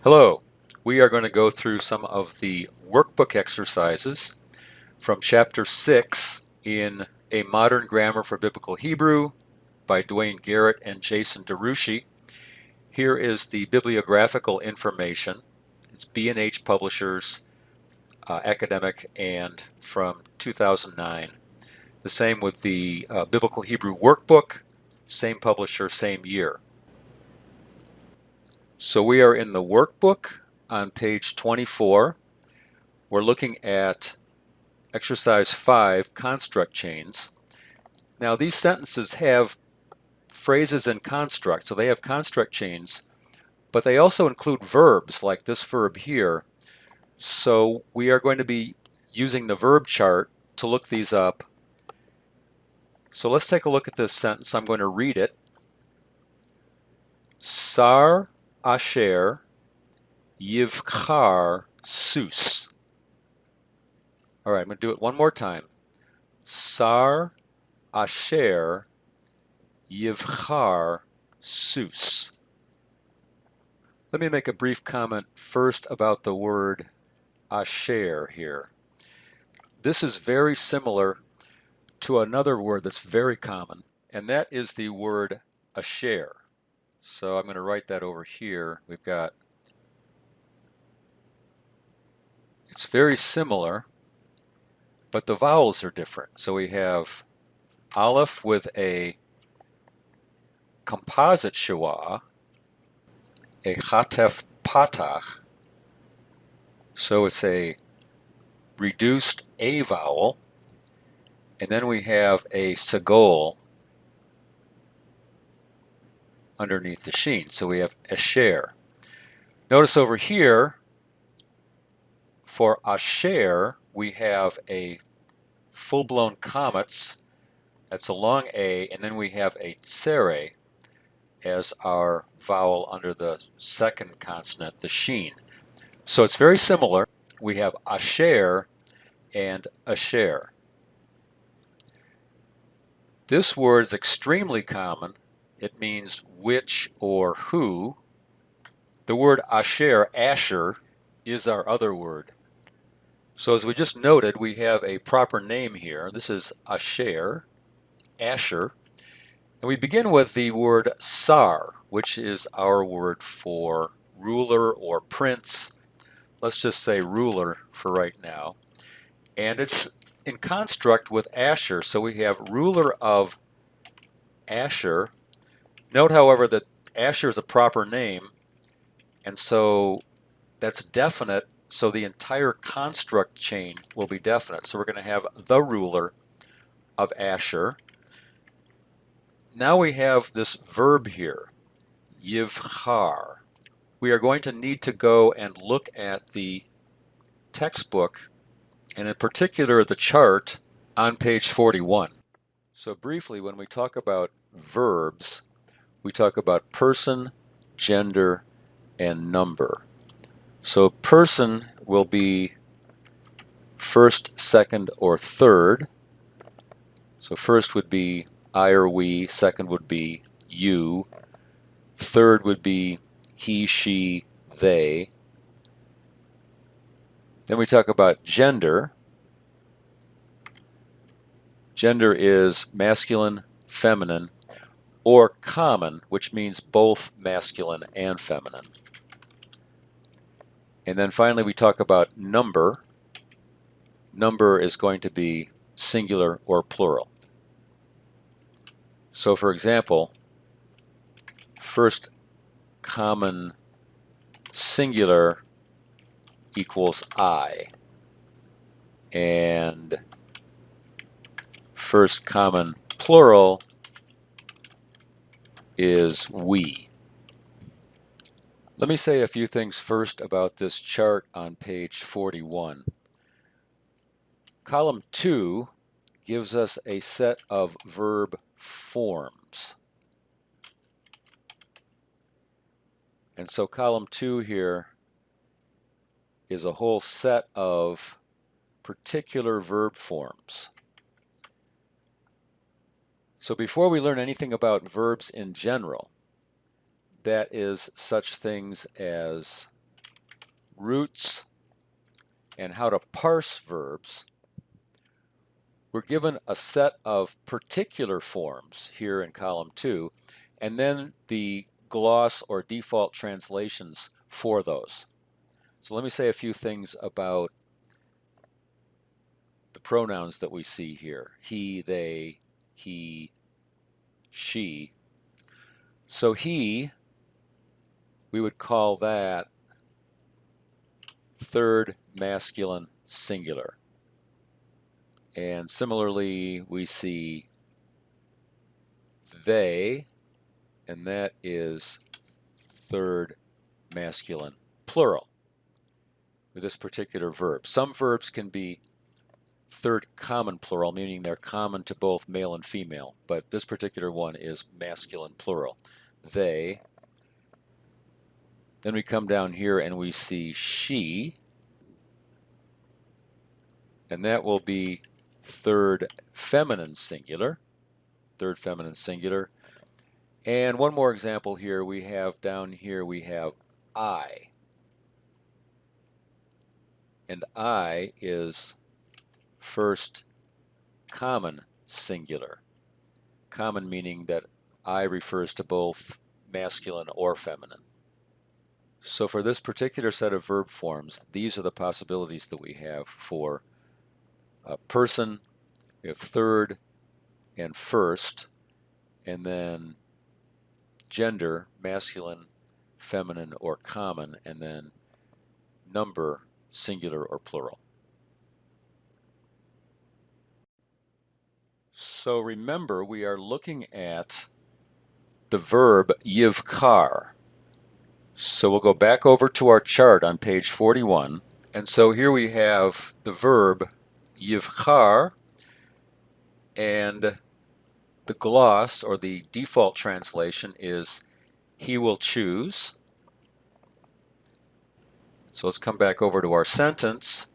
Hello, we are going to go through some of the workbook exercises from Chapter 6 in A Modern Grammar for Biblical Hebrew by Dwayne Garrett and Jason DeRushi. Here is the bibliographical information. It's B&H Publishers, academic, and from 2009. The same with the Biblical Hebrew Workbook, same publisher, same year. So we are in the workbook on page 24. We're looking at exercise 5, construct chains. Now these sentences have phrases in construct, so they have construct chains, but they also include verbs like this verb here. So we are going to be using the verb chart to look these up. So let's take a look at this sentence. I'm going to read it. Sar asher yivchar sus. All right, I'm going to do it one more time. Sar asher yivchar sus. Let me make a brief comment first about the word asher here. This is very similar to another word that's very common, and that is the word asher. So I'm going to write that over here. It's very similar, but the vowels are different. So we have aleph with a composite schwa, a chatef patach. So it's a reduced A vowel, and then we have a sagol underneath the sheen. So we have asher. Notice over here, for asher, we have a full-blown comets. That's a long A, and then we have a tsere as our vowel under the second consonant, the sheen. So it's very similar. We have asher and asher. This word is extremely common. It means which or who. The word asher, is our other word. So as we just noted, we have a proper name here. This is asher, and we begin with the word sar, which is our word for ruler or prince. Let's just say ruler for right now. And it's in construct with Asher, so we have ruler of Asher. Note, however, that Asher is a proper name, and so that's definite, so the entire construct chain will be definite. So we're going to have the ruler of Asher. Now we have this verb here, yivchar. We are going to need to go and look at the textbook, and in particular the chart on page 41. So briefly, when we talk about verbs, we talk about person, gender, and number. So person will be first, second, or third. So first would be I or we, second would be you, third would be he, she, they. Then we talk about gender. Gender is masculine, feminine, or common, which means both masculine and feminine. And then finally we talk about number. Number is going to be singular or plural. So for example, first common singular equals I, and first common plural is we. Let me say a few things first about this chart on page 41. Column 2 gives us a set of verb forms. And so column 2 here is a whole set of particular verb forms. So before we learn anything about verbs in general, that is such things as roots and how to parse verbs, we're given a set of particular forms here in column 2, and then the gloss or default translations for those. So let me say a few things about the pronouns that we see here. He, they, he, she. So he, we would call that third masculine singular. And similarly, we see they, and that is third masculine plural with this particular verb. Some verbs can be third common plural, meaning they're common to both male and female, but this particular one is masculine plural. They. Then we come down here and we see she, and that will be third feminine singular. Third feminine singular. And one more example here, we have down here, we have I. And I is first common singular. Common meaning that I refers to both masculine or feminine. So for this particular set of verb forms, these are the possibilities that we have for a person. We have third and first, and then gender, masculine, feminine, or common, and then number, singular or plural. So remember, we are looking at the verb yivkar. So we'll go back over to our chart on page 41. And so here we have the verb yivkar, and the gloss or the default translation is he will choose. So let's come back over to our sentence.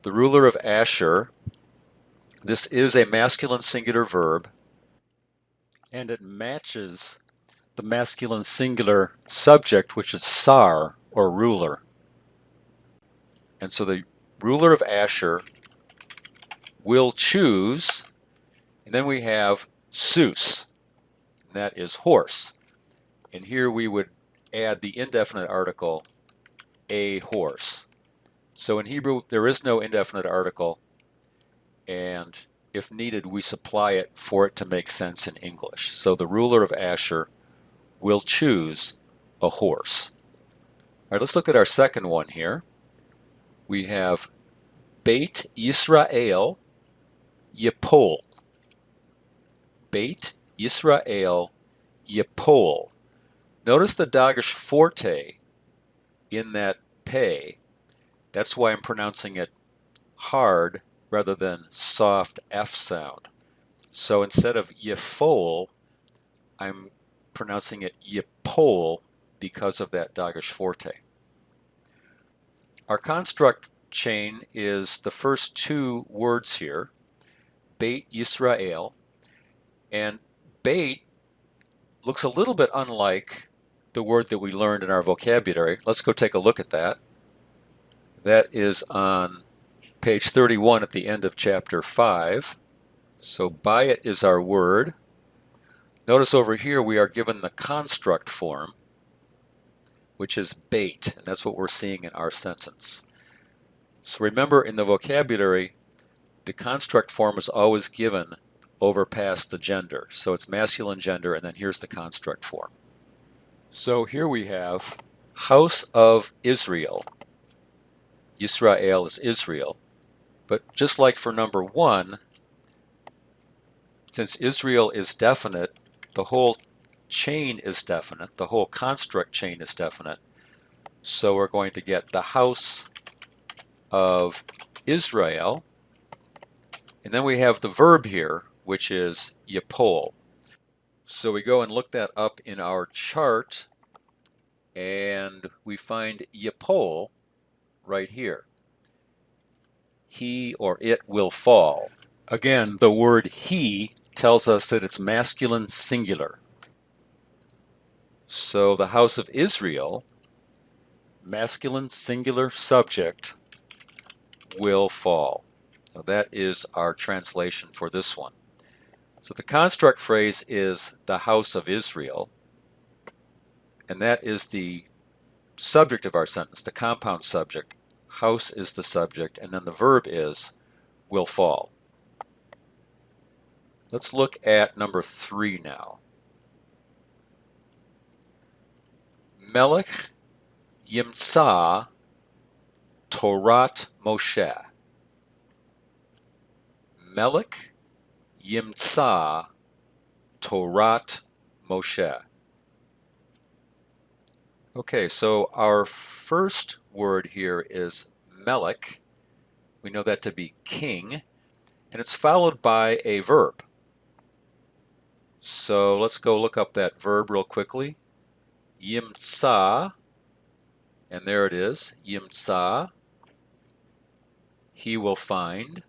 The ruler of Asher, this is a masculine singular verb, and it matches the masculine singular subject, which is sar, or ruler. And so the ruler of Asher will choose, and then we have sus, and that is horse. And here we would add the indefinite article, a horse. So in Hebrew, there is no indefinite article, and if needed, we supply it for it to make sense in English. So the ruler of Asher will choose a horse. All right, let's look at our second one here. We have Beit Yisrael Yipol. Beit Yisrael Yipol. Notice the dagesh forte in that pei. That's why I'm pronouncing it hard rather than soft F sound. So instead of yifol, I'm pronouncing it yipol because of that dagesh forte. Our construct chain is the first two words here, Beit Yisrael, and Beit looks a little bit unlike the word that we learned in our vocabulary. Let's go take a look at that. That is on page 31 at the end of chapter 5. So bayit is our word. Notice over here we are given the construct form, which is bait, and that's what we're seeing in our sentence. So remember, in the vocabulary, the construct form is always given over past the gender. So it's masculine gender, and then here's the construct form. So here we have house of Israel. Yisrael is Israel. But just like for number 1, since Israel is definite, the whole chain is definite, the whole construct chain is definite. So we're going to get the house of Israel. And then we have the verb here, which is yipol. So we go and look that up in our chart, and we find yipol right here. He or it will fall. Again, the word he tells us that it's masculine singular. So the house of Israel masculine singular subject will fall. So that is our translation for this one. So the construct phrase is the house of Israel, and that is the subject of our sentence, the compound subject. House is the subject, and then the verb is will fall. Let's look at number 3 now. Melech Yimtza Torat Moshe. Melech Yimtza Torat Moshe. Okay, so our first word here is Melech. We know that to be king, and it's followed by a verb. So let's go look up that verb real quickly. Yimtza, and there it is, Yimtza, he will find.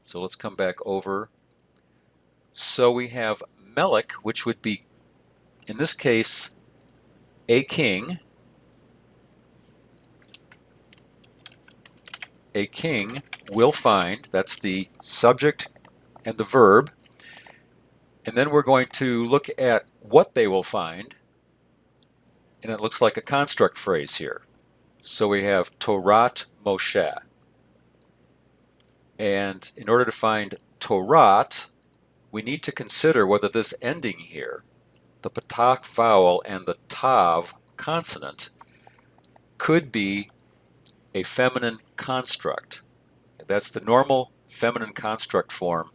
So let's come back over. So we have Melech, which would be, in this case, a king. A king will find, that's the subject and the verb. And then we're going to look at what they will find. And it looks like a construct phrase here. So we have Torat Moshe. And in order to find Torat, we need to consider whether this ending here, the patak vowel and the tav consonant, could be a feminine construct. That's the normal feminine construct form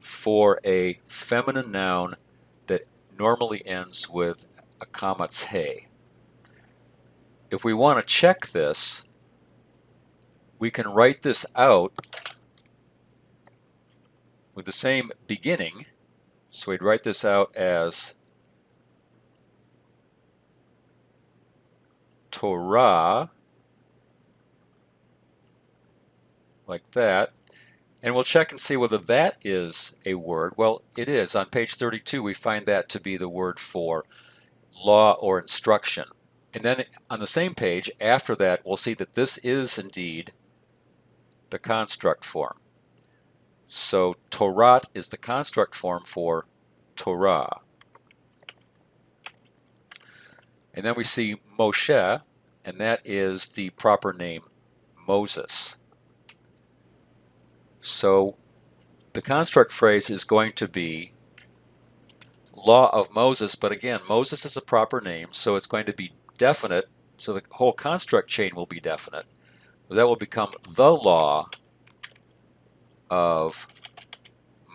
for a feminine noun that normally ends with a kamatz. If we want to check this, we can write this out with the same beginning. So we'd write this out as Torah, like that. And we'll check and see whether that is a word. Well, it is. On page 32, we find that to be the word for law or instruction. And then on the same page, after that, we'll see that this is indeed the construct form. So Torat is the construct form for Torah. And then we see Moshe, and that is the proper name Moses. So the construct phrase is going to be law of Moses, but again, Moses is a proper name, so it's going to be definite, so the whole construct chain will be definite. That will become the law of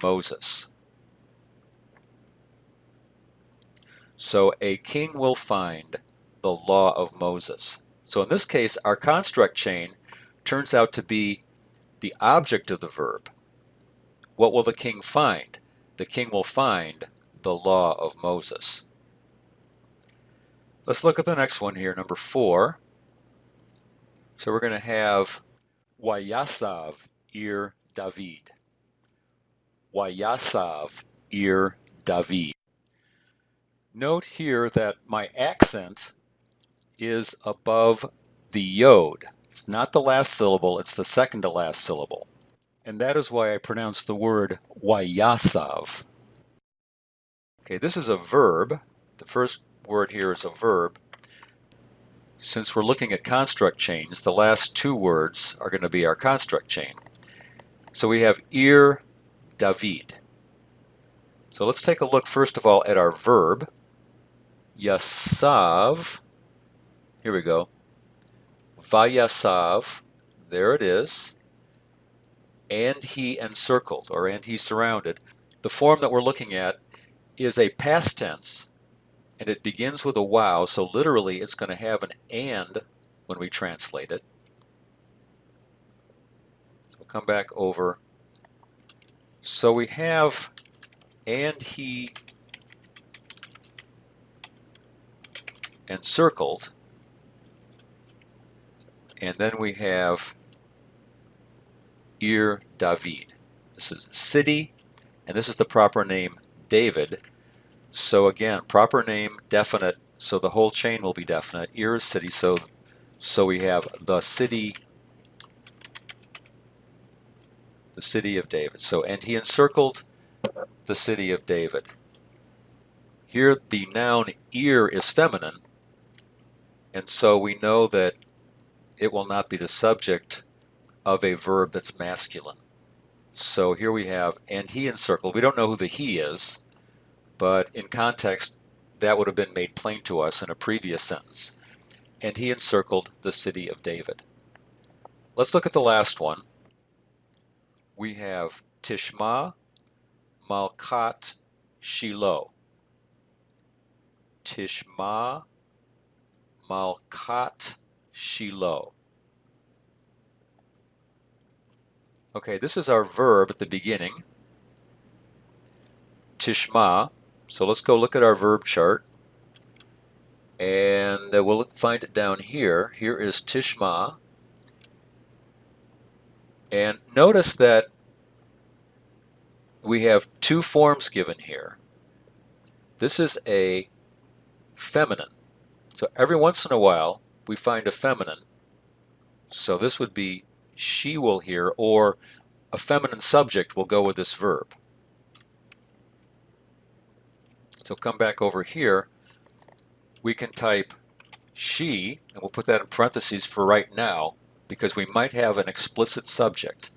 Moses. So a king will find the law of Moses. So in this case, our construct chain turns out to be the object of the verb. What will the king find? The king will find the law of Moses. Let's look at the next one here, number 4. So we're going to have Wayasav ir David. Wayasav ir David. Note here that my accent is above the yod. It's not the last syllable, it's the second to last syllable. And that is why I pronounce the word Wayasav. Okay, this is a verb. The first word here is a verb. Since we're looking at construct chains, the last 2 words are going to be our construct chain. So we have ir David. So let's take a look first of all at our verb. Yasav. Here we go. Vayasav. There it is. And he encircled, or and he surrounded. The form that we're looking at is a past tense, and it begins with a wow, so literally it's going to have an and when we translate it. We'll come back over. So we have and he encircled, and then we have ir David. This is city, and this is the proper name David. So again, proper name, definite, so the whole chain will be definite. Ir is city, so we have the city of David. So, and he encircled the city of David. Here the noun Ir is feminine, and so we know that it will not be the subject of a verb that's masculine. So here we have, and he encircled. We don't know who the he is, but in context, that would have been made plain to us in a previous sentence. And he encircled the city of David. Let's look at the last one. We have Tishma Malkat Shiloh. Tishma Malkat Shiloh. Okay, this is our verb at the beginning. Tishma. So let's go look at our verb chart. And we'll find it down here. Here is Tishma. And notice that we have two forms given here. This is a feminine. So every once in a while we find a feminine. So this would be she will hear, or a feminine subject will go with this verb. So come back over here. We can type she, and we'll put that in parentheses for right now because we might have an explicit subject.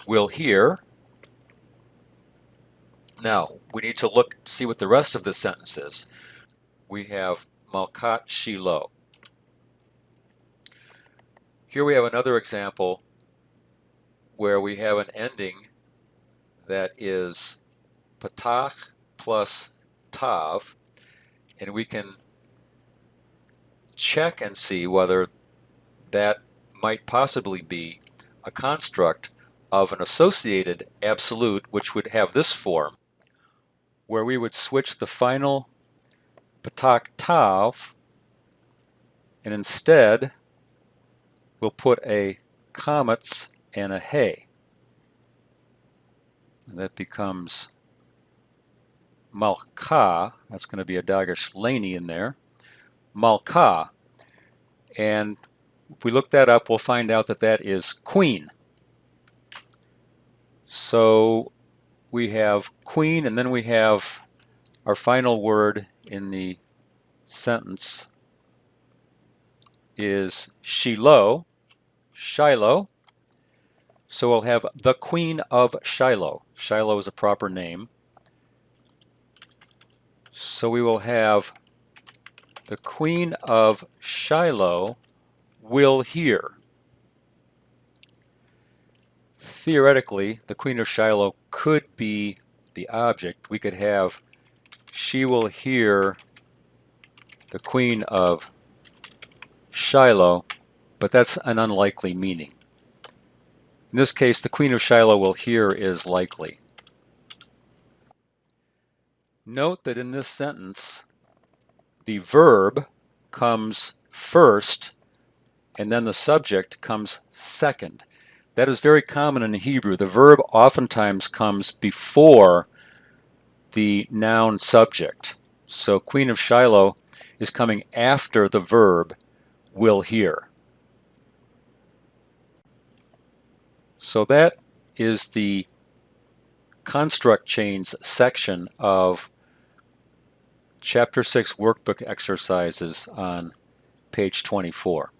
Will hear. Now, we need to see what the rest of the sentence is. We have Malkat Shiloh. Here we have another example where we have an ending that is patach plus tav, and we can check and see whether that might possibly be a construct of an associated absolute, which would have this form, where we would switch the final patach tav, and instead we'll put a comets and a hey. And that becomes Malka. That's going to be a Dagesh Laney in there. Malka. And if we look that up, we'll find out that that is queen. So we have queen, and then we have our final word in the sentence is Shiloh. Shiloh. So we'll have the Queen of Shiloh. Shiloh is a proper name. So we will have the Queen of Shiloh will hear. Theoretically, the Queen of Shiloh could be the object. We could have she will hear the Queen of Shiloh, but that's an unlikely meaning. In this case, the Queen of Shiloh will hear is likely. Note that in this sentence, the verb comes first, and then the subject comes second. That is very common in Hebrew. The verb oftentimes comes before the noun subject. So Queen of Shiloh is coming after the verb will hear. So that is the construct chains section of Chapter 6 workbook exercises on page 24.